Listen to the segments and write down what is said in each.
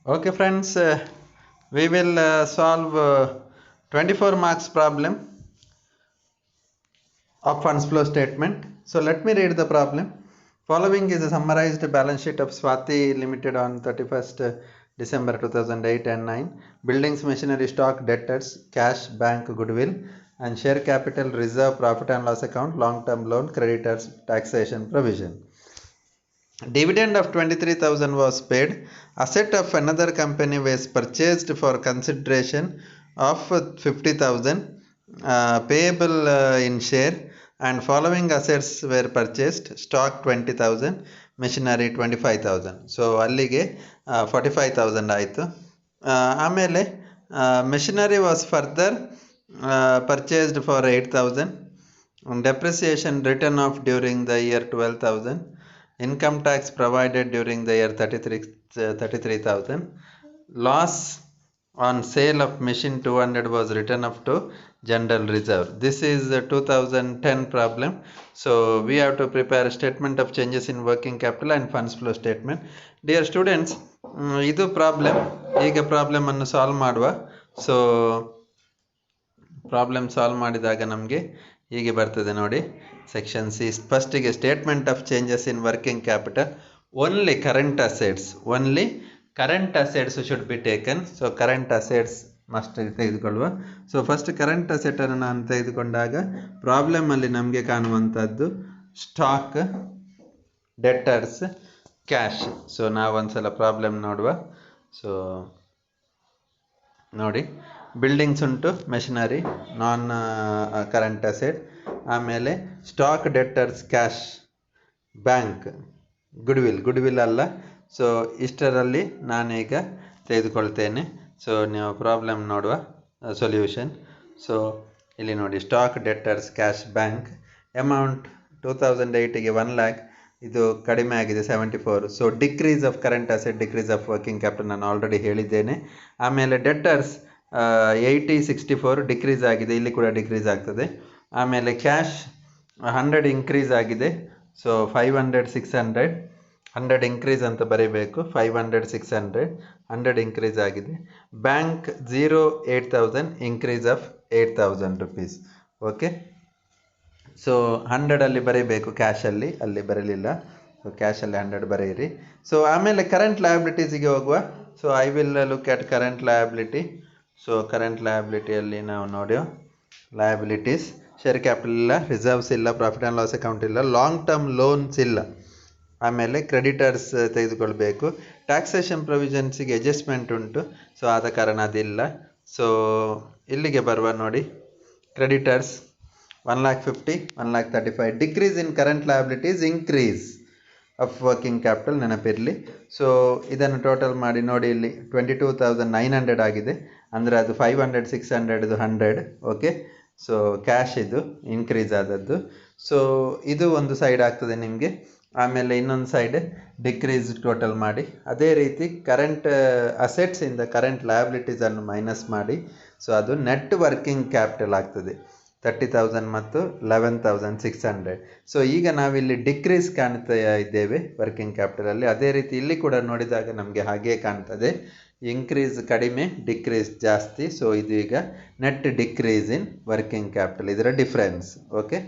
Okay, friends, we will solve 24 marks problem of funds flow statement. So let me read the problem. Following is a summarized balance sheet of Swati Limited on 31st December 2008 and 9. Buildings, machinery, stock, debtors, cash, bank, goodwill, and share capital, reserve, profit and loss account, long-term loan, creditors, taxation, provision. Dividend of 23,000 was paid. Asset of another company was purchased for consideration of 50,000 payable in share, and following assets were purchased: stock 20,000, machinery 25,000. So ಅಲ್ಲಿಗೆ 45,000 ಆಯಿತು. ಆಮೇಲೆ machinery was further purchased for 8,000. Depreciation written off during the year 12,000. Income tax provided during the year 33,000. Loss on sale of machine 200 was written up to general reserve. This is the 2010 problem. So we have to prepare a statement of changes in working capital and funds flow statement. Dear students, ಇದು problem. ಈಗ problem ಅನ್ನು solve ಮಾಡುವ. So problem solve ಮಾಡಿದಾಗ ನಮಗೆ ಹೀಗೆ ಬರ್ತದೆ ನೋಡಿ. Section C, ಫಸ್ಟಿಗೆ statement of changes in working capital. Only current assets should be taken. So current assets must ತೆಗೆದುಕೊಳ್ಳುವ. ಸೊ ಫಸ್ಟ್ ಕರೆಂಟ್ ಅಸೆಟನ್ನು ನಾನು ತೆಗೆದುಕೊಂಡಾಗ ಪ್ರಾಬ್ಲಮಲ್ಲಿ ನಮಗೆ ಕಾಣುವಂಥದ್ದು ಸ್ಟಾಕ್, ಡೆಟರ್ಸ್, ಕ್ಯಾಶ್. ಸೊ ನಾವು ಒಂದ್ಸಲ ಪ್ರಾಬ್ಲಮ್ ನೋಡುವ. ಸೊ ನೋಡಿ, ಬಿಲ್ಡಿಂಗ್ಸ್ ಉಂಟು, ಮೆಷಿನರಿ ನಾನ್ ಕರೆಂಟ್ ಅಸೆಟ್, ಆಮೇಲೆ stock, debtors, cash, bank, goodwill ಅಲ್ಲ. ಸೊ ಇಷ್ಟರಲ್ಲಿ ನಾನೀಗ ತೆಗೆದುಕೊಳ್ತೇನೆ. ಸೊ ನೀವು ಪ್ರಾಬ್ಲಮ್ ನೋಡುವ ಸೊಲ್ಯೂಷನ್. ಸೊ ಇಲ್ಲಿ ನೋಡಿ, stock, debtors, cash, bank. Amount 2008ಗೆ 1 lakh, ಇದು ಕಡಿಮೆ ಆಗಿದೆ 74. So decrease of current asset, decrease of working capital ನಾನು ಆಲ್ರೆಡಿ ಹೇಳಿದ್ದೇನೆ. ಆಮೇಲೆ ಡೆಟರ್ಸ್ 8064 ಡಿಕ್ರೀಸ್ ಆಗಿದೆ, ಇಲ್ಲಿ ಕೂಡ ಡಿಕ್ರೀಸ್ ಆಗ್ತದೆ. ಆಮೇಲೆ ಕ್ಯಾಶ್ 100 ಇನ್ಕ್ರೀಸ್ ಆಗಿದೆ. ಸೊ 500 600 100 ಇನ್ಕ್ರೀಸ್ ಅಂತ ಬರೀಬೇಕು. 500 600 100 ಇನ್ಕ್ರೀಸ್ ಆಗಿದೆ. Bank 8000 increase of 8000 rupees. Okay, so 100 ಅಲ್ಲಿ ಬರೀಬೇಕು, ಕ್ಯಾಶಲ್ಲಿ ಅಲ್ಲಿ ಬರಲಿಲ್ಲ. ಸೊ ಕ್ಯಾಶಲ್ಲಿ 100 ಬರೆಯಿರಿ. ಸೊ ಆಮೇಲೆ ಕರೆಂಟ್ ಲಯಬಿಲಿಟೀಸಿಗೆ ಹೋಗುವ. So I will look at current liability. So current ಲಯಬಿಲಿಟಿಯಲ್ಲಿ ನಾವು ನೋಡಿ, ಲಯಬಿಲಿಟೀಸ್ ಶೇರ್ ಕ್ಯಾಪಿಟಲ್ ಇಲ್ಲ, ರಿಸರ್ವ್ಸ್ ಇಲ್ಲ, ಪ್ರಾಫಿಟ್ ಆ್ಯಂಡ್ ಲಾಸ್ ಅಕೌಂಟ್ ಇಲ್ಲ, ಲಾಂಗ್ ಟರ್ಮ್ ಲೋನ್ಸ್ ಇಲ್ಲ. ಆಮೇಲೆ ಕ್ರೆಡಿಟರ್ಸ್ ತೆಗೆದುಕೊಳ್ಬೇಕು. ಟ್ಯಾಕ್ಸೇಷನ್ ಪ್ರೊವಿಷನ್ಸಿಗೆ ಅಡ್ಜಸ್ಟ್ಮೆಂಟ್ ಉಂಟು, ಸೊ ಆದ ಕಾರಣ ಅದಿಲ್ಲ. ಸೊ ಇಲ್ಲಿಗೆ ಬರುವ ನೋಡಿ, creditors 1,50,000 1,35,000. Decrease in current liabilities, increase of working capital ನೆನಪಿರಲಿ. ಸೊ ಇದನ್ನು ಟೋಟಲ್ ಮಾಡಿ ನೋಡಿ, ಇಲ್ಲಿ 22,900 ಆಗಿದೆ. ಅಂದರೆ ಅದು 500 600 ಇದು 100. ಓಕೆ, ಸೊ ಕ್ಯಾಶ್ ಇದು ಇನ್ಕ್ರೀಸ್ ಆದದ್ದು. ಸೊ ಇದು ಒಂದು ಸೈಡ್ ಆಗ್ತದೆ ನಿಮಗೆ. ಆಮೇಲೆ ಇನ್ನೊಂದು ಸೈಡ್ ಡಿಕ್ರೀಸ್ ಟೋಟಲ್ ಮಾಡಿ. ಅದೇ ರೀತಿ ಕರೆಂಟ್ ಅಸೆಟ್ಸಿಂದ ಕರೆಂಟ್ ಲಯಬಿಲಿಟೀಸನ್ನು ಮೈನಸ್ ಮಾಡಿ. ಸೊ ಅದು ನೆಟ್ ವರ್ಕಿಂಗ್ ಕ್ಯಾಪಿಟಲ್ ಆಗ್ತದೆ 30,000 ಮತ್ತು 11,600. ಸೊ ಈಗ ನಾವಿಲ್ಲಿ ಡಿಕ್ರೀಸ್ ಕಾಣ್ತಾ ಇದ್ದೇವೆ ವರ್ಕಿಂಗ್ ಕ್ಯಾಪಿಟಲಲ್ಲಿ. ಅದೇ ರೀತಿ ಇಲ್ಲಿ ಕೂಡ ನೋಡಿದಾಗ ನಮಗೆ ಹಾಗೇ ಕಾಣ್ತದೆ, ಇನ್ಕ್ರೀಸ್ ಕಡಿಮೆ, ಡಿಕ್ರೀಸ್ ಜಾಸ್ತಿ. ಸೊ ಇದು ಈಗ net decrease in working capital, ಇದರ ಡಿಫ್ರೆನ್ಸ್. ಓಕೆ,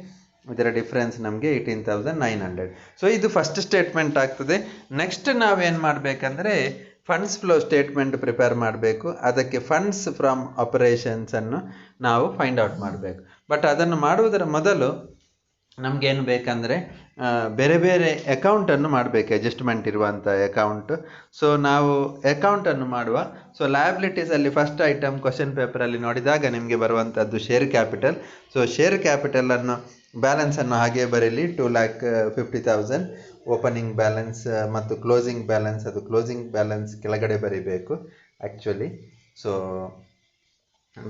ಇದರ ಡಿಫ್ರೆನ್ಸ್ ನಮಗೆ 18,900. ಸೊ ಇದು ಫಸ್ಟ್ ಸ್ಟೇಟ್ಮೆಂಟ್ ಆಗ್ತದೆ. ನೆಕ್ಸ್ಟ್ ನಾವೇನು ಮಾಡಬೇಕಂದ್ರೆ ಫಂಡ್ಸ್ ಫ್ಲೋ ಸ್ಟೇಟ್ಮೆಂಟ್ ಪ್ರಿಪೇರ್ ಮಾಡಬೇಕು. ಅದಕ್ಕೆ ಫಂಡ್ಸ್ ಫ್ರಮ್ ಆಪರೇಷನ್ಸನ್ನು ನಾವು ಫೈಂಡ್ ಔಟ್ ಮಾಡಬೇಕು. ಬಟ್ ಅದನ್ನು ಮಾಡುವುದರ ಮೊದಲು ನಮಗೇನು ಬೇಕಂದರೆ ಬೇರೆ ಬೇರೆ ಅಕೌಂಟನ್ನು ಮಾಡಬೇಕು, ಅಡ್ಜಸ್ಟ್ಮೆಂಟ್ ಇರುವಂಥ ಅಕೌಂಟ್. ಸೊ ನಾವು ಅಕೌಂಟನ್ನು ಮಾಡುವ. ಸೊ ಲಯಬಿಲಿಟೀಸಲ್ಲಿ ಫಸ್ಟ್ ಐಟಮ್ ಕ್ವಶನ್ ಪೇಪರಲ್ಲಿ ನೋಡಿದಾಗ ನಿಮಗೆ ಬರುವಂಥದ್ದು ಶೇರ್ ಕ್ಯಾಪಿಟಲ್. ಸೊ ಶೇರ್ ಕ್ಯಾಪಿಟಲನ್ನು ಬ್ಯಾಲೆನ್ಸನ್ನು ಹಾಗೆ ಬರೀಲಿ. 2,50,000 ಓಪನಿಂಗ್ ಬ್ಯಾಲೆನ್ಸ್ ಮತ್ತು ಕ್ಲೋಸಿಂಗ್ ಬ್ಯಾಲೆನ್ಸ್. ಅದು ಕ್ಲೋಸಿಂಗ್ ಬ್ಯಾಲೆನ್ಸ್ ಕೆಳಗಡೆ ಬರೀಬೇಕು actually. So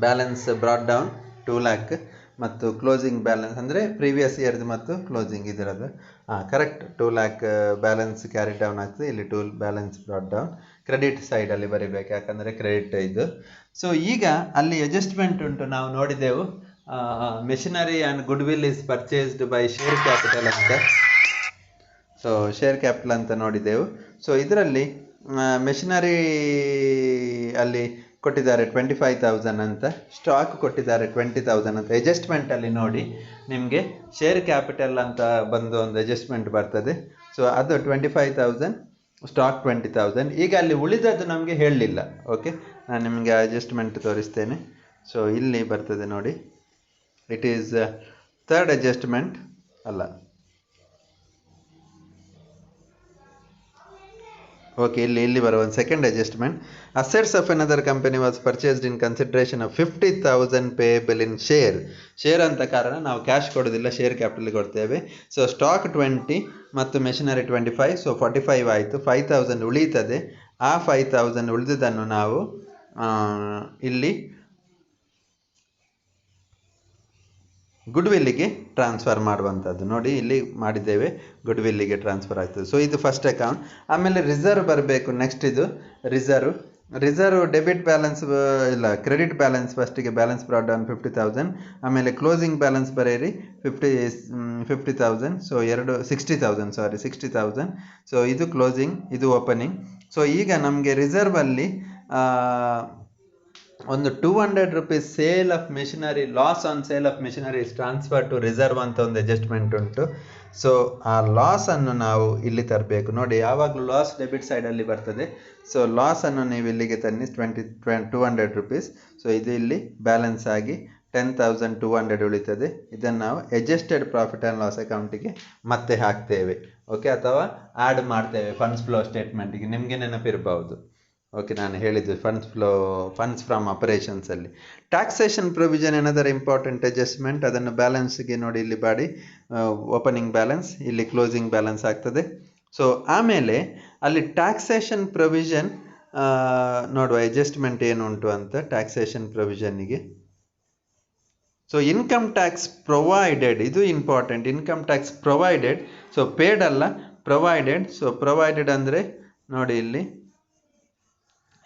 balance brought down 2 lakh ಮತ್ತು ಕ್ಲೋಸಿಂಗ್ ಬ್ಯಾಲೆನ್ಸ್ ಅಂದರೆ ಪ್ರೀವಿಯಸ್ ಇಯರ್ದು ಮತ್ತು ಕ್ಲೋಸಿಂಗ್ ಇದರದ್ದು. Correct, 2 lakh balance carry down ಆಗ್ತದೆ. ಇಲ್ಲಿ 2 ಬ್ಯಾಲೆನ್ಸ್ ಬ್ರಾಟ್ ಡೌನ್. ಕ್ರೆಡಿಟ್ ಸೈಡಲ್ಲಿ ಬರೀಬೇಕು, ಯಾಕಂದರೆ ಕ್ರೆಡಿಟ್ ಇದು. ಸೊ ಈಗ ಅಲ್ಲಿ ಅಡ್ಜಸ್ಟ್ಮೆಂಟ್ ಉಂಟು, ನಾವು ನೋಡಿದೆವು. Machinery and goodwill is purchased by share capital ಅಂತ. ಸೊ ಶೇರ್ ಕ್ಯಾಪಿಟಲ್ ಅಂತ ನೋಡಿದೆವು. ಸೊ ಇದರಲ್ಲಿ ಮೆಷಿನರಿ ಅಲ್ಲಿ ಕೊಟ್ಟಿದ್ದಾರೆ 25,000 ಅಂತ, ಸ್ಟಾಕ್ ಕೊಟ್ಟಿದ್ದಾರೆ 20,000 ಅಂತ. ಅಡ್ಜಸ್ಟ್ಮೆಂಟಲ್ಲಿ ನೋಡಿ ನಿಮಗೆ ಶೇರ್ ಕ್ಯಾಪಿಟಲ್ ಅಂತ ಬಂದು ಒಂದು ಅಡ್ಜಸ್ಟ್ಮೆಂಟ್ ಬರ್ತದೆ. ಸೊ ಅದು 25,000, ಸ್ಟಾಕ್ 20,000. ಈಗ ಅಲ್ಲಿ ಉಳಿದದ್ದು ನಮಗೆ ಹೇಳಲಿಲ್ಲ. ಓಕೆ, ನಾನು ನಿಮಗೆ ಅಡ್ಜಸ್ಟ್ಮೆಂಟ್ ತೋರಿಸ್ತೇನೆ. ಸೊ ಇಲ್ಲಿ ಬರ್ತದೆ ನೋಡಿ, ಇಟ್ ಈಸ್ ಥರ್ಡ್ ಅಡ್ಜಸ್ಟ್ಮೆಂಟ್ ಅಲ್ಲ, ಓಕೆ, ಇಲ್ಲಿ ಬರುವ ಒಂದು second adjustment. Assets of another company was purchased in consideration of 50,000 payable in share ಅಂತ ಕಾರಣ ನಾವು ಕ್ಯಾಶ್ ಕೊಡೋದಿಲ್ಲ, ಶೇರ್ ಕ್ಯಾಪಿಟಲ್ ಕೊಡ್ತೇವೆ. ಸೊ ಸ್ಟಾಕ್ 20 ಮತ್ತು ಮೆಷಿನರಿ 25, ಸೊ 45 ಆಯಿತು. 5,000 ಉಳಿಯುತ್ತದೆ. ಆ 5,000 ಉಳಿದುದನ್ನು ನಾವು ಇಲ್ಲಿ ಗುಡ್ವಿಲ್ಲಿಗೆ ಟ್ರಾನ್ಸ್ಫರ್ ಮಾಡುವಂಥದ್ದು. ನೋಡಿ ಇಲ್ಲಿ ಮಾಡಿದ್ದೇವೆ, ಗುಡ್ವಿಲ್ಲಿಗೆ ಟ್ರಾನ್ಸ್ಫರ್ ಆಗ್ತದೆ. ಸೊ ಇದು ಫಸ್ಟ್ ಅಕೌಂಟ್. ಆಮೇಲೆ ರಿಸರ್ವ್ ಬರಬೇಕು. ನೆಕ್ಸ್ಟ್ ಇದು ರಿಸರ್ವ್ ಡೆಬಿಟ್ ಬ್ಯಾಲೆನ್ಸ್ ಇಲ್ಲ, ಕ್ರೆಡಿಟ್ ಬ್ಯಾಲೆನ್ಸ್. ಫಸ್ಟಿಗೆ ಬ್ಯಾಲೆನ್ಸ್ ಬ್ರಾಟ್ ಡೌನ್ 50,000, ಆಮೇಲೆ ಕ್ಲೋಸಿಂಗ್ ಬ್ಯಾಲೆನ್ಸ್ ಬರೆಯಿರಿ 50,000. ಸೊ 60,000. ಸೊ ಇದು ಕ್ಲೋಸಿಂಗ್, ಇದು ಓಪನಿಂಗ್. ಸೊ ಈಗ ನಮಗೆ ರಿಸರ್ವಲ್ಲಿ ಒಂದು 200 rupees sale of machinery, loss on sale of machinery is transfer to reserve ಅಂತ ಒಂದು ಅಡ್ಜಸ್ಟ್ಮೆಂಟ್ ಉಂಟು. ಸೊ ಆ ಲಾಸನ್ನು ನಾವು ಇಲ್ಲಿ ತರಬೇಕು. ನೋಡಿ, ಯಾವಾಗಲೂ ಲಾಸ್ ಡೆಬಿಟ್ ಸೈಡಲ್ಲಿ ಬರ್ತದೆ. ಸೊ ಲಾಸನ್ನು ನೀವು ಇಲ್ಲಿಗೆ ತನ್ನಿ, 200 rupees. ಸೊ ಇದು ಇಲ್ಲಿ ಬ್ಯಾಲೆನ್ಸ್ ಆಗಿ 10,200 ಉಳಿತದೆ. ಇದನ್ನು ನಾವು ಅಡ್ಜಸ್ಟೆಡ್ ಪ್ರಾಫಿಟ್ ಆ್ಯಂಡ್ ಲಾಸ್ ಅಕೌಂಟಿಗೆ ಮತ್ತೆ ಹಾಕ್ತೇವೆ. ಓಕೆ, ಅಥವಾ ಆ್ಯಡ್ ಮಾಡ್ತೇವೆ ಫಂಡ್ಸ್ ಫ್ಲೋ ಸ್ಟೇಟ್ಮೆಂಟಿಗೆ. ನಿಮಗೆ ನೆನಪಿರಬಹುದು. ಓಕೆ, ನಾನು ಹೇಳಿದ್ದು ಫಂಡ್ಸ್ ಫ್ರಮ್ ಆಪರೇಷನ್ಸಲ್ಲಿ. Taxation provision another important adjustment. ಅದನ್ನು ಬ್ಯಾಲೆನ್ಸ್ಗೆ ನೋಡಿ ಇಲ್ಲಿ ಮಾಡಿ, ಓಪನಿಂಗ್ ಬ್ಯಾಲೆನ್ಸ್, ಇಲ್ಲಿ ಕ್ಲೋಸಿಂಗ್ ಬ್ಯಾಲೆನ್ಸ್ ಆಗ್ತದೆ. ಸೊ ಆಮೇಲೆ ಅಲ್ಲಿ ಟ್ಯಾಕ್ಸೇಷನ್ ಪ್ರೊವಿಷನ್ ನೋಡುವ ಅಡ್ಜಸ್ಟ್ಮೆಂಟ್ ಏನು ಉಂಟು ಅಂತ. ಟ್ಯಾಕ್ಸೇಷನ್ ಪ್ರೊವಿಷನ್ನಿಗೆ ಸೊ ಇನ್ಕಮ್ ಟ್ಯಾಕ್ಸ್ ಪ್ರೊವೈಡೆಡ್, ಇದು important. Income tax provided, so paid ಅಲ್ಲ, ಪ್ರೊವೈಡೆಡ್. ಸೊ ಪ್ರೊವೈಡೆಡ್ ಅಂದರೆ ನೋಡಿ ಇಲ್ಲಿ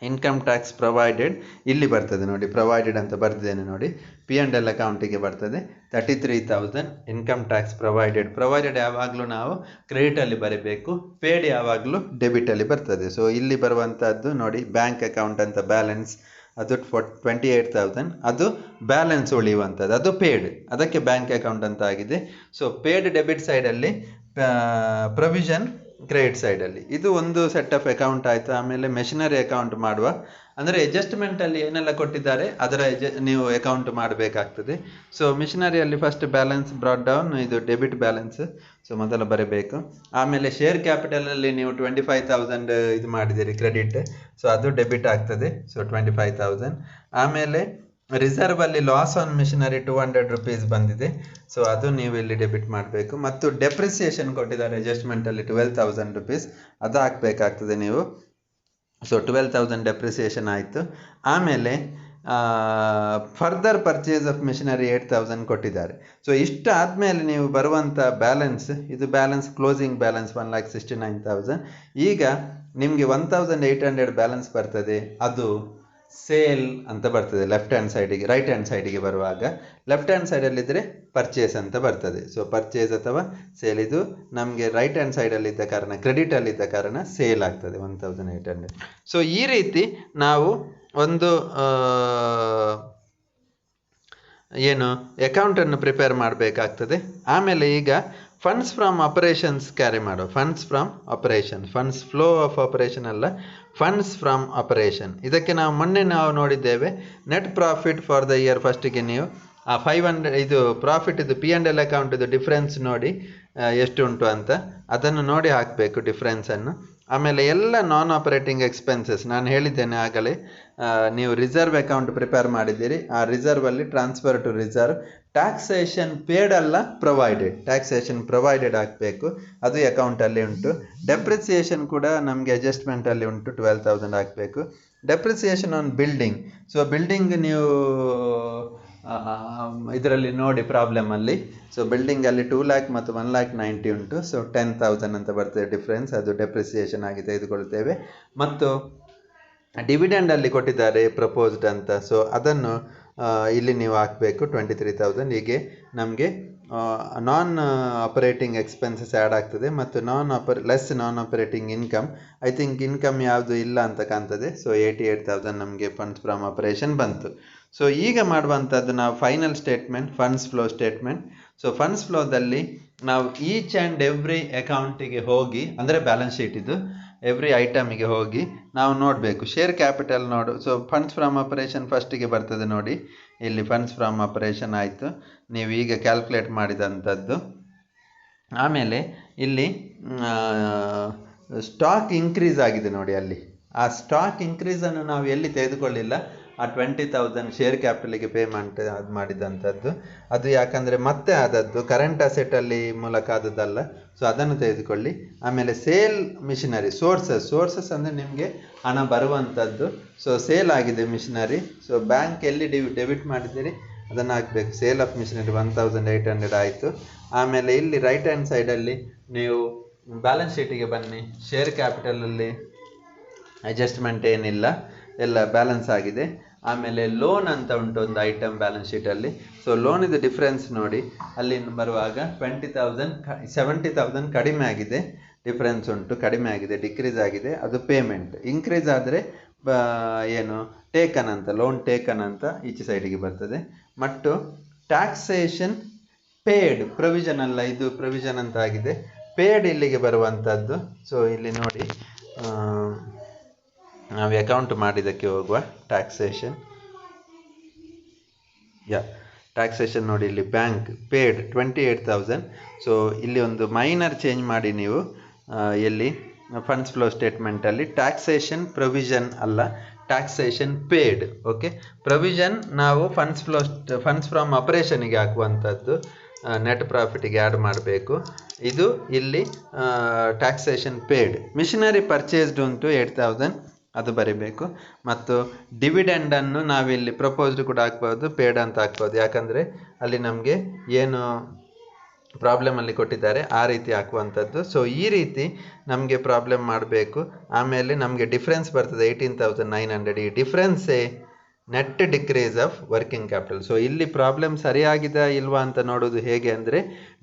ಇನ್ಕಮ್ ಟ್ಯಾಕ್ಸ್ ಪ್ರೊವೈಡೆಡ್ ಇಲ್ಲಿ ಬರ್ತದೆ ನೋಡಿ, ಪ್ರೊವೈಡೆಡ್ ಅಂತ ಬರ್ತಿದ್ದೇನೆ ನೋಡಿ. P&L ಅಕೌಂಟಿಗೆ ಬರ್ತದೆ 33,000 ಇನ್ಕಮ್ ಟ್ಯಾಕ್ಸ್ ಪ್ರೊವೈಡೆಡ್ ಯಾವಾಗಲೂ ನಾವು ಕ್ರೆಡಿಟಲ್ಲಿ ಬರೀಬೇಕು, ಪೇಡ್ ಯಾವಾಗಲೂ ಡೆಬಿಟಲ್ಲಿ ಬರ್ತದೆ. ಸೊ ಇಲ್ಲಿ ಬರುವಂಥದ್ದು ನೋಡಿ, ಬ್ಯಾಂಕ್ ಅಕೌಂಟ್ ಅಂತ ಬ್ಯಾಲೆನ್ಸ್ ಅದು 28,000, ಅದು ಬ್ಯಾಲೆನ್ಸ್ ಉಳಿಯುವಂಥದ್ದು, ಅದು ಪೇಡ್, ಅದಕ್ಕೆ ಬ್ಯಾಂಕ್ ಅಕೌಂಟ್ ಅಂತ ಆಗಿದೆ. ಸೊ ಪೇಡ್ ಡೆಬಿಟ್ ಸೈಡಲ್ಲಿ, ಪ್ರೊವಿಷನ್ ಕ್ರೆಡಿಟ್ ಸೈಡಲ್ಲಿ. ಇದು ಒಂದು ಸೆಟ್ ಆಫ್ ಅಕೌಂಟ್ ಆಯಿತು. ಆಮೇಲೆ ಮೆಷಿನರಿ ಅಕೌಂಟ್ ಮಾಡುವ, ಅಂದರೆ ಅಡ್ಜಸ್ಟ್ಮೆಂಟಲ್ಲಿ ಏನೆಲ್ಲ ಕೊಟ್ಟಿದ್ದಾರೆ ಅದರ ನೀವು ಅಕೌಂಟ್ ಮಾಡಬೇಕಾಗ್ತದೆ. ಸೊ ಮಿಷನರಿಯಲ್ಲಿ ಫಸ್ಟ್ ಬ್ಯಾಲೆನ್ಸ್ ಬ್ರಾಟ್ ಡೌನ್, ಇದು ಡೆಬಿಟ್ ಬ್ಯಾಲೆನ್ಸ್, ಸೊ ಮೊದಲು ಬರೀಬೇಕು. ಆಮೇಲೆ ಶೇರ್ ಕ್ಯಾಪಿಟಲಲ್ಲಿ ನೀವು 25,000 ಇದು ಮಾಡಿದ್ದೀರಿ ಕ್ರೆಡಿಟ್, ಸೊ ಅದು ಡೆಬಿಟ್ ಆಗ್ತದೆ. ಸೊ 25,000. ಆಮೇಲೆ ರಿಸರ್ವಲ್ಲಿ ಲಾಸ್ ಆನ್ ಮಿಷನರಿ 200 rupees ಬಂದಿದೆ, ಸೊ ಅದು ನೀವು ಇಲ್ಲಿ ಡೆಬಿಟ್ ಮಾಡಬೇಕು. ಮತ್ತು ಡೆಪ್ರಿಸಿಯೇಷನ್ ಕೊಟ್ಟಿದ್ದಾರೆ ಅಡ್ಜಸ್ಟ್ಮೆಂಟಲ್ಲಿ 12,000 rupees, ಅದು ಹಾಕಬೇಕಾಗ್ತದೆ ನೀವು. ಸೊ 12,000 ಡೆಪ್ರಿಸಿಯೇಷನ್ ಆಯಿತು. ಆಮೇಲೆ ಫರ್ದರ್ ಪರ್ಚೇಸ್ ಆಫ್ ಮಿಷನರಿ 8,000 ಕೊಟ್ಟಿದ್ದಾರೆ. ಸೊ ಇಷ್ಟು ಆದಮೇಲೆ ನೀವು ಬರುವಂಥ ಬ್ಯಾಲೆನ್ಸ್, ಇದು ಬ್ಯಾಲೆನ್ಸ್ ಕ್ಲೋಸಿಂಗ್ ಬ್ಯಾಲೆನ್ಸ್ 1,69,000. ಈಗ ನಿಮಗೆ 1,800 ಬ್ಯಾಲೆನ್ಸ್ ಬರ್ತದೆ, ಅದು ಸೇಲ್ ಅಂತ ಬರ್ತದೆ ಲೆಫ್ಟ್ ಹ್ಯಾಂಡ್ ಸೈಡಿಗೆ. ರೈಟ್ ಹ್ಯಾಂಡ್ ಸೈಡಿಗೆ ಬರುವಾಗ ಲೆಫ್ಟ್ ಹ್ಯಾಂಡ್ ಸೈಡಲ್ಲಿದ್ದರೆ ಪರ್ಚೇಸ್ ಅಂತ ಬರ್ತದೆ. ಸೊ ಪರ್ಚೇಸ್ ಅಥವಾ ಸೇಲ್, ಇದು ನಮಗೆ ರೈಟ್ ಹ್ಯಾಂಡ್ ಸೈಡಲ್ಲಿದ್ದ ಕಾರಣ, ಕ್ರೆಡಿಟಲ್ಲಿದ್ದ ಕಾರಣ ಸೇಲ್ ಆಗ್ತದೆ 1,800. ಸೊ ಈ ರೀತಿ ನಾವು ಒಂದು ಏನು ಅಕೌಂಟನ್ನು ಪ್ರಿಪೇರ್ ಮಾಡಬೇಕಾಗ್ತದೆ. ಆಮೇಲೆ ಈಗ ಫಂಡ್ಸ್ ಫ್ರಮ್ ಆಪರೇಷನ್ಸ್ ಕ್ಯಾರಿ ಮಾಡೋ, funds from operation, funds flow of operation ಅಲ್ಲ, ಫಂಡ್ಸ್ ಫ್ರಮ್ ಆಪರೇಷನ್. ಇದಕ್ಕೆ ನಾವು ಮೊನ್ನೆ ನಾವು ನೋಡಿದ್ದೇವೆ. Net profit for the year, ಫಸ್ಟಿಗೆ ನೀವು 500 ಇದು ಪ್ರಾಫಿಟ್, ಇದು P&L ಅಕೌಂಟ್, ಇದು ಡಿಫ್ರೆನ್ಸ್ ನೋಡಿ ಎಷ್ಟು ಉಂಟು ಅಂತ, ಅದನ್ನು ನೋಡಿ ಹಾಕಬೇಕು ಡಿಫ್ರೆನ್ಸನ್ನು. ಆಮೇಲೆ ಎಲ್ಲ ನಾನ್ ಆಪರೇಟಿಂಗ್ ಎಕ್ಸ್ಪೆನ್ಸಸ್ ನಾನು ಹೇಳಿದ್ದೇನೆ ಆಗಲೇ. ನೀವು ರಿಸರ್ವ್ ಅಕೌಂಟ್ ಪ್ರಿಪೇರ್ ಮಾಡಿದ್ದೀರಿ, ಆ ರಿಸರ್ವಲ್ಲಿ transfer to reserve. Taxation paid ಅಲ್ಲ, ಪ್ರೊವೈಡೆಡ್, ಟ್ಯಾಕ್ಸೇಷನ್ ಪ್ರೊವೈಡೆಡ್ ಹಾಕಬೇಕು, ಅದು ಅಕೌಂಟಲ್ಲಿ ಉಂಟು. ಡೆಪ್ರಿಸಿಯೇಷನ್ ಕೂಡ ನಮಗೆ ಅಡ್ಜಸ್ಟ್ಮೆಂಟಲ್ಲಿ ಉಂಟು, 12,000 ಹಾಕಬೇಕು. Depreciation on building, so building ನೀವು ಇದರಲ್ಲಿ ನೋಡಿ ಪ್ರಾಬ್ಲಮಲ್ಲಿ. ಸೊ ಬಿಲ್ಡಿಂಗಲ್ಲಿ 2 lakh ಮತ್ತು 1,90,000 ಉಂಟು. ಸೊ 10,000 ಅಂತ ಬರ್ತದೆ ಡಿಫ್ರೆನ್ಸ್, ಅದು ಡೆಪ್ರಿಸಿಯೇಷನ್ ಆಗಿ ತೆಗೆದುಕೊಳ್ತೇವೆ. ಮತ್ತು ಡಿವಿಡೆಂಡಲ್ಲಿ ಕೊಟ್ಟಿದ್ದಾರೆ ಪ್ರಪೋಸ್ಡ್ ಅಂತ, ಸೊ ಅದನ್ನು ಇಲ್ಲಿ ನೀವು ಹಾಕಬೇಕು 23,000. ಹೀಗೆ ನಮಗೆ ನಾನ್ ಆಪರೇಟಿಂಗ್ ಎಕ್ಸ್ಪೆನ್ಸಸ್ ಆ್ಯಡ್ ಆಗ್ತದೆ ಮತ್ತು non operating income. I think income ಯಾವುದು ಇಲ್ಲ ಅಂತ ಕಾಣ್ತದೆ. ಸೊ 88,000 ನಮಗೆ ಫಂಡ್ಸ್ ಫ್ರಮ್ ಆಪರೇಷನ್ ಬಂತು. ಸೊ ಈಗ ಮಾಡುವಂಥದ್ದು ನಾವು final statement, funds flow statement. So funds ಫ್ಲೋದಲ್ಲಿ ನಾವು ಈಚ್ ಆ್ಯಂಡ್ ಎವ್ರಿ ಅಕೌಂಟಿಗೆ ಹೋಗಿ, ಅಂದರೆ ಬ್ಯಾಲೆನ್ಸ್ ಶೀಟ್ ಇದು, ಎವ್ರಿ ಐಟಮಿಗೆ ಹೋಗಿ ನಾವು ನೋಡಬೇಕು. ಶೇರ್ ಕ್ಯಾಪಿಟಲ್ ನೋಡು. ಸೊ ಫಂಡ್ಸ್ ಫ್ರಮ್ ಆಪರೇಷನ್ ಫಸ್ಟಿಗೆ ಬರ್ತದೆ ನೋಡಿ, ಇಲ್ಲಿ ಫಂಡ್ಸ್ ಫ್ರಮ್ ಆಪರೇಷನ್ ಆಯಿತು, ನೀವು ಈಗ ಕ್ಯಾಲ್ಕುಲೇಟ್ ಮಾಡಿದಂಥದ್ದು. ಆಮೇಲೆ ಇಲ್ಲಿ ಸ್ಟಾಕ್ ಇನ್ಕ್ರೀಸ್ ಆಗಿದೆ ನೋಡಿ, ಅಲ್ಲಿ ಆ ಸ್ಟಾಕ್ ಇನ್ಕ್ರೀಸನ್ನು ನಾವು ಎಲ್ಲಿ ತೆಗೆದುಕೊಳ್ಳಿಲ್ಲ. ಆ 20,000 ಶೇರ್ ಕ್ಯಾಪಿಟಲಿಗೆ ಪೇಮೆಂಟ್ ಅದು ಮಾಡಿದಂಥದ್ದು, ಅದು ಯಾಕಂದರೆ ಮತ್ತೆ ಆದದ್ದು ಕರೆಂಟ್ ಅಸೆಟಲ್ಲಿ ಮೂಲಕ ಆದದ್ದಲ್ಲ. ಸೊ ಅದನ್ನು ತೆಗೆದುಕೊಳ್ಳಿ. ಆಮೇಲೆ ಸೇಲ್ ಮಿಷಿನರಿ, ಸೋರ್ಸಸ್ ಅಂದರೆ ನಿಮಗೆ ಹಣ ಬರುವಂಥದ್ದು. ಸೊ ಸೇಲ್ ಆಗಿದೆ ಮಿಷಿನರಿ. ಸೊ ಬ್ಯಾಂಕ್ ಎಲ್ಲಿ ಡೆಬಿಟ್ ಮಾಡಿದ್ದೀರಿ ಅದನ್ನು ಹಾಕಬೇಕು. ಸೇಲ್ ಆಫ್ ಮಿಷಿನರಿ 1,800 ಆಯಿತು. ಆಮೇಲೆ ಇಲ್ಲಿ ರೈಟ್ ಹ್ಯಾಂಡ್ ಸೈಡಲ್ಲಿ ನೀವು ಬ್ಯಾಲೆನ್ಸ್ ಶೀಟಿಗೆ ಬನ್ನಿ. ಶೇರ್ ಕ್ಯಾಪಿಟಲಲ್ಲಿ ಅಡ್ಜಸ್ಟ್ಮೆಂಟ್ ಏನಿಲ್ಲ, ಎಲ್ಲ ಬ್ಯಾಲೆನ್ಸ್ ಆಗಿದೆ. ಆಮೇಲೆ ಲೋನ್ ಅಂತ ಉಂಟು ಒಂದು ಐಟಮ್ ಬ್ಯಾಲೆನ್ಸ್ ಶೀಟಲ್ಲಿ. ಸೊ ಲೋನಿದು ಡಿಫ್ರೆನ್ಸ್ ನೋಡಿ, ಅಲ್ಲಿ ಬರುವಾಗ 70,000 ಕಡಿಮೆ ಆಗಿದೆ, ಡಿಫ್ರೆನ್ಸ್ ಉಂಟು, ಕಡಿಮೆ ಆಗಿದೆ, ಡಿಕ್ರೀಸ್ ಆಗಿದೆ, ಅದು ಪೇಮೆಂಟ್. ಇನ್ಕ್ರೀಸ್ ಆದರೆ ಏನು ಟೇಕನ್ ಅಂತ, ಲೋನ್ ಟೇಕನ್ ಅಂತ ಈಚೆ ಸೈಡಿಗೆ ಬರ್ತದೆ. ಮತ್ತು ಟ್ಯಾಕ್ಸೇಷನ್ ಪೇಡ್, ಪ್ರೊವಿಷನ್ ಅಲ್ಲ, ಇದು ಪ್ರೊವಿಷನ್ ಅಂತ ಆಗಿದೆ, ಪೇಡ್ ಇಲ್ಲಿಗೆ ಬರುವಂಥದ್ದು. ಸೊ ಇಲ್ಲಿ ನೋಡಿ, ನಾವು ಅಕೌಂಟ್ ಮಾಡಿದ್ದಕ್ಕೆ ಹೋಗುವ. ಟ್ಯಾಕ್ಸೇಷನ್ ನೋಡಿ, ಇಲ್ಲಿ ಬ್ಯಾಂಕ್ ಪೇಡ್ 28,000. ಸೊ ಇಲ್ಲಿ ಒಂದು ಮೈನರ್ ಚೇಂಜ್ ಮಾಡಿ ನೀವು, ಎಲ್ಲಿ ಫಂಡ್ಸ್ ಫ್ಲೋ ಸ್ಟೇಟ್ಮೆಂಟಲ್ಲಿ ಟ್ಯಾಕ್ಸೇಷನ್ ಪ್ರೊವಿಷನ್ ಅಲ್ಲ, ಟ್ಯಾಕ್ಸೇಷನ್ ಪೇಡ್. ಓಕೆ, ಪ್ರೊವಿಷನ್ ನಾವು ಫಂಡ್ಸ್ ಫ್ರಮ್ ಆಪರೇಷನಿಗೆ ಹಾಕುವಂಥದ್ದು, ನೆಟ್ ಪ್ರಾಫಿಟಿಗೆ ಆ್ಯಡ್ ಮಾಡಬೇಕು. ಇದು ಇಲ್ಲಿ ಟ್ಯಾಕ್ಸೇಷನ್ ಪೇಡ್. ಮಿಷಿನರಿ ಪರ್ಚೇಸ್ಡ್ ಉಂಟು 8,000, ಅದು ಬರೀಬೇಕು. ಮತ್ತು ಡಿವಿಡೆಂಡನ್ನು ನಾವಿಲ್ಲಿ ಪ್ರಪೋಸ್ಡ್ ಕೂಡ ಹಾಕ್ಬೋದು, ಪೇಡ್ ಅಂತ ಹಾಕ್ಬೋದು, ಯಾಕಂದರೆ ಅಲ್ಲಿ ನಮಗೆ ಏನು ಪ್ರಾಬ್ಲಮಲ್ಲಿ ಕೊಟ್ಟಿದ್ದಾರೆ ಆ ರೀತಿ ಹಾಕುವಂಥದ್ದು. ಸೊ ಈ ರೀತಿ ನಮಗೆ ಪ್ರಾಬ್ಲಮ್ ಮಾಡಬೇಕು. ಆಮೇಲೆ ನಮಗೆ ಡಿಫ್ರೆನ್ಸ್ ಬರ್ತದೆ 18,900. ಈ ಡಿಫ್ರೆನ್ಸೇ net decrease of working capital. So ಇಲ್ಲಿ ಪ್ರಾಬ್ಲಮ್ ಸರಿಯಾಗಿದೆ ಇಲ್ವಾ ಅಂತ ನೋಡೋದು ಹೇಗೆ ಅಂದರೆ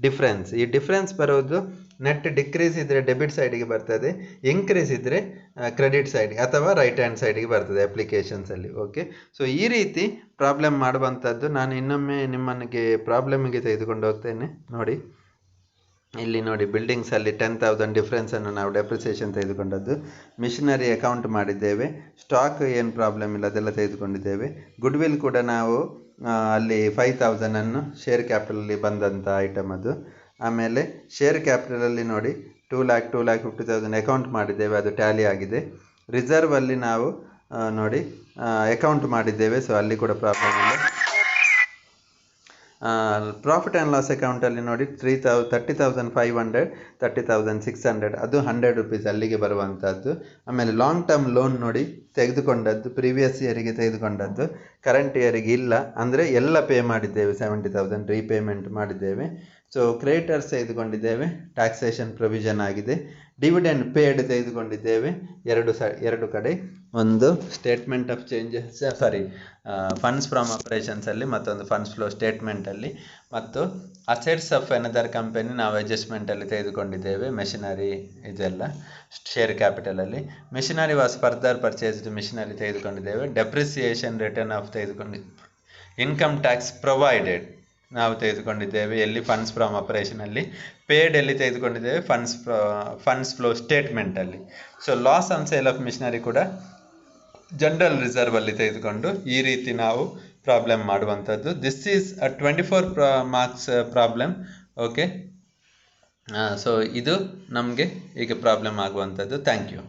ಡಿಫ್ರೆನ್ಸ್. ಈ ಡಿಫ್ರೆನ್ಸ್ ಬರೋದು ನೆಟ್ ಡಿಕ್ರೀಸ್ ಇದ್ದರೆ ಡೆಬಿಟ್ ಸೈಡಿಗೆ ಬರ್ತದೆ, ಇನ್ಕ್ರೀಸ್ ಇದ್ದರೆ ಕ್ರೆಡಿಟ್ ಸೈಡ್ಗೆ ಅಥವಾ ರೈಟ್ ಹ್ಯಾಂಡ್ ಸೈಡಿಗೆ ಬರ್ತದೆ ಅಪ್ಲಿಕೇಶನ್ಸಲ್ಲಿ. ಓಕೆ, ಸೊ ಈ ರೀತಿ ಪ್ರಾಬ್ಲಮ್ ಮಾಡುವಂಥದ್ದು. ನಾನು ಇನ್ನೊಮ್ಮೆ ನಿಮ್ಮನಿಗೆ ಪ್ರಾಬ್ಲಮಿಗೆ ತೆಗೆದುಕೊಂಡು ಹೋಗ್ತೇನೆ. ನೋಡಿ, ಇಲ್ಲಿ ನೋಡಿ, ಬಿಲ್ಡಿಂಗ್ಸಲ್ಲಿ 10,000 ಡಿಫ್ರೆನ್ಸನ್ನು ನಾವು ಡೆಪ್ರಿಸಿಯೇಷನ್ ತೆಗೆದುಕೊಂಡದ್ದು. ಮಿಷಿನರಿ ಅಕೌಂಟ್ ಮಾಡಿದ್ದೇವೆ. ಸ್ಟಾಕ್ ಏನು ಪ್ರಾಬ್ಲಮ್ ಇಲ್ಲ, ಅದೆಲ್ಲ ತೆಗೆದುಕೊಂಡಿದ್ದೇವೆ. ಗುಡ್ ವಿಲ್ ಕೂಡ ನಾವು ಅಲ್ಲಿ 5,000 ಶೇರ್ ಕ್ಯಾಪಿಟಲಲ್ಲಿ ಬಂದಂಥ ಐಟಮ್ ಅದು. ಆಮೇಲೆ ಶೇರ್ ಕ್ಯಾಪಿಟಲಲ್ಲಿ ನೋಡಿ 2,50,000 ಅಕೌಂಟ್ ಮಾಡಿದ್ದೇವೆ, ಅದು ಟ್ಯಾಲಿ ಆಗಿದೆ. ರಿಸರ್ವಲ್ಲಿ ನಾವು ನೋಡಿ ಅಕೌಂಟ್ ಮಾಡಿದ್ದೇವೆ, ಸೊ ಅಲ್ಲಿ ಕೂಡ ಪ್ರಾಬ್ಲಮ್ ಇಲ್ಲ. ಪ್ರಾಫಿಟ್ ಆ್ಯಂಡ್ ಲಾಸ್ ಅಕೌಂಟಲ್ಲಿ ನೋಡಿ 30,500, 30,600, ಅದು 100 ರೂಪೀಸ್ ಅಲ್ಲಿಗೆ ಬರುವಂಥದ್ದು. ಆಮೇಲೆ ಲಾಂಗ್ ಟರ್ಮ್ ಲೋನ್ ನೋಡಿ ತೆಗೆದುಕೊಂಡದ್ದು, ಪ್ರೀವಿಯಸ್ ಇಯರಿಗೆ ತೆಗೆದುಕೊಂಡದ್ದು, ಕರೆಂಟ್ ಇಯರಿಗೆ ಇಲ್ಲ, ಅಂದರೆ ಎಲ್ಲ ಪೇ ಮಾಡಿದ್ದೇವೆ, 70,000 ರೀಪೇಮೆಂಟ್ ಮಾಡಿದ್ದೇವೆ. ಸೊ ಕ್ರೆಡಿಟರ್ಸ್ ತೆಗೆದುಕೊಂಡಿದ್ದೇವೆ, ಟ್ಯಾಕ್ಸೇಷನ್ ಪ್ರೊವಿಷನ್ ಆಗಿದೆ. ಡಿವಿಡೆಂಡ್ ಪೇಡ್ ತೆಗೆದುಕೊಂಡಿದ್ದೇವೆ, ಎರಡು ಕಡೆ, ಒಂದು statement of changes, funds from ಆಪರೇಷನ್ಸಲ್ಲಿ, ಮತ್ತೊಂದು ಫಂಡ್ಸ್ ಫ್ಲೋ ಸ್ಟೇಟ್ಮೆಂಟಲ್ಲಿ. ಮತ್ತು ಅಸೆಟ್ಸ್ ಆಫ್ ಅನದರ್ ಕಂಪನಿ ನಾವು ಅಡ್ಜಸ್ಟ್ಮೆಂಟಲ್ಲಿ ತೆಗೆದುಕೊಂಡಿದ್ದೇವೆ, ಮೆಷಿನರಿ ಇದೆಲ್ಲ ಶೇರ್ ಕ್ಯಾಪಿಟಲಲ್ಲಿ. Machinery was further purchased, machinery ತೆಗೆದುಕೊಂಡಿದ್ದೇವೆ. Depreciation return of income tax provided ನಾವು ತೆಗೆದುಕೊಂಡಿದ್ದೇವೆ, ಎಲ್ಲಿ ಫಂಡ್ಸ್ ಫ್ರಮ್ ಆಪರೇಷನಲ್ಲಿ. ಪೇಡ್ ಎಲ್ಲಿ ತೆಗೆದುಕೊಂಡಿದ್ದೇವೆ, ಫಂಡ್ಸ್ ಫ್ಲೋ ಸ್ಟೇಟ್ಮೆಂಟಲ್ಲಿ. So loss on sale of machinery ಕೂಡ ಜನರಲ್ ರಿಸರ್ವಲ್ಲಿ ತೆಗೆದುಕೊಂಡು ಈ ರೀತಿ ನಾವು ಪ್ರಾಬ್ಲಮ್ ಮಾಡುವಂಥದ್ದು. This is 24 marks problem. Okay, so ಇದು ನಮಗೆ ಈಗ ಪ್ರಾಬ್ಲಮ್ ಆಗುವಂಥದ್ದು. Thank you.